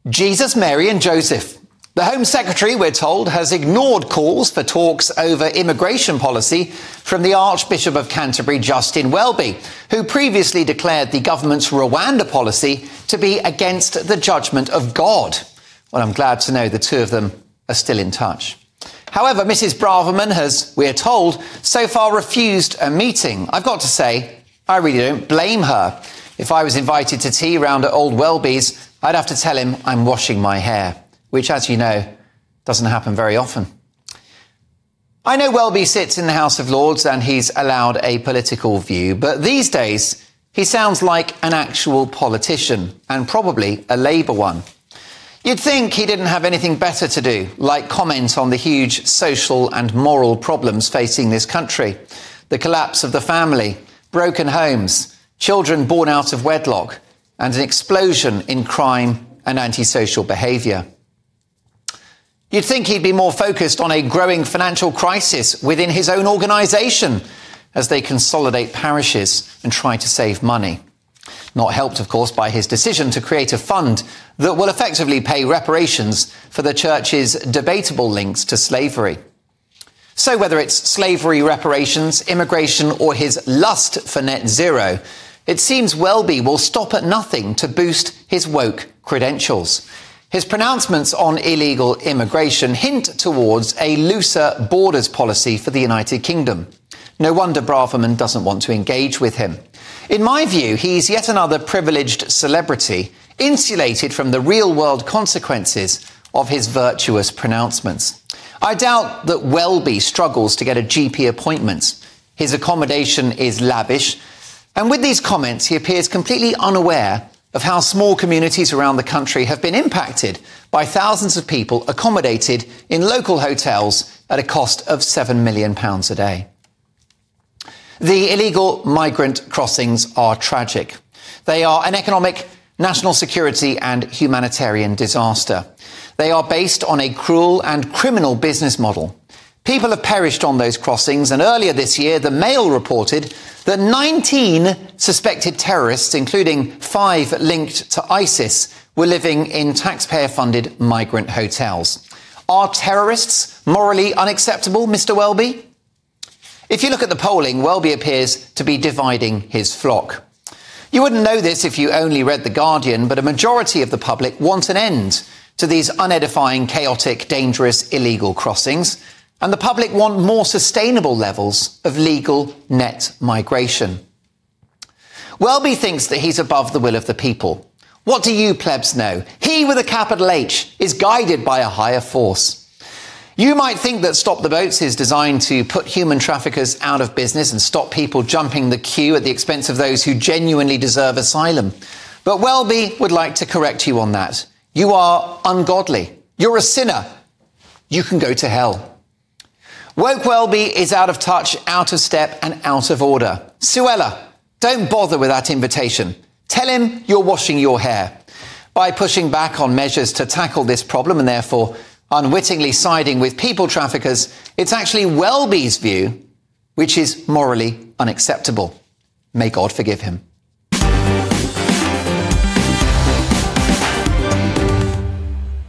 Jesus, Mary and Joseph. The Home Secretary, we're told, has ignored calls for talks over immigration policy from the Archbishop of Canterbury, Justin Welby, who previously declared the government's Rwanda policy to be against the judgment of God. Well, I'm glad to know the two of them are still in touch. However, Mrs. Braverman has, we're told, so far refused a meeting. I've got to say, I really don't blame her. If I was invited to tea round at old Welby's, I'd have to tell him I'm washing my hair, which, as you know, doesn't happen very often. I know Welby sits in the House of Lords and he's allowed a political view, but these days he sounds like an actual politician, and probably a Labour one. You'd think he didn't have anything better to do, like comment on the huge social and moral problems facing this country. The collapse of the family, broken homes, children born out of wedlock, and an explosion in crime and antisocial behaviour. You'd think he'd be more focused on a growing financial crisis within his own organisation as they consolidate parishes and try to save money. Not helped, of course, by his decision to create a fund that will effectively pay reparations for the Church's debatable links to slavery. So whether it's slavery reparations, immigration or his lust for net zero, it seems Welby will stop at nothing to boost his woke credentials. His pronouncements on illegal immigration hint towards a looser borders policy for the United Kingdom. No wonder Braverman doesn't want to engage with him. In my view, he's yet another privileged celebrity, insulated from the real-world consequences of his virtuous pronouncements. I doubt that Welby struggles to get a GP appointment. His accommodation is lavish, and with these comments, he appears completely unaware of how small communities around the country have been impacted by thousands of people accommodated in local hotels at a cost of £7 million a day. The illegal migrant crossings are tragic. They are an economic, national security and humanitarian disaster. They are based on a cruel and criminal business model. People have perished on those crossings, and earlier this year, the Mail reported that 19 suspected terrorists, including 5 linked to ISIS, were living in taxpayer-funded migrant hotels. Are terrorists morally unacceptable, Mr. Welby? If you look at the polling, Welby appears to be dividing his flock. You wouldn't know this if you only read The Guardian, but a majority of the public want an end to these unedifying, chaotic, dangerous, illegal crossings, and the public want more sustainable levels of legal net migration. Welby thinks that he's above the will of the people. What do you plebs know? He with a capital H is guided by a higher force. You might think that Stop the Boats is designed to put human traffickers out of business and stop people jumping the queue at the expense of those who genuinely deserve asylum. But Welby would like to correct you on that. You are ungodly. You're a sinner. You can go to hell. Woke Welby is out of touch, out of step and out of order. Suella, don't bother with that invitation. Tell him you're washing your hair. By pushing back on measures to tackle this problem and therefore unwittingly siding with people traffickers, it's actually Welby's view which is morally unacceptable. May God forgive him.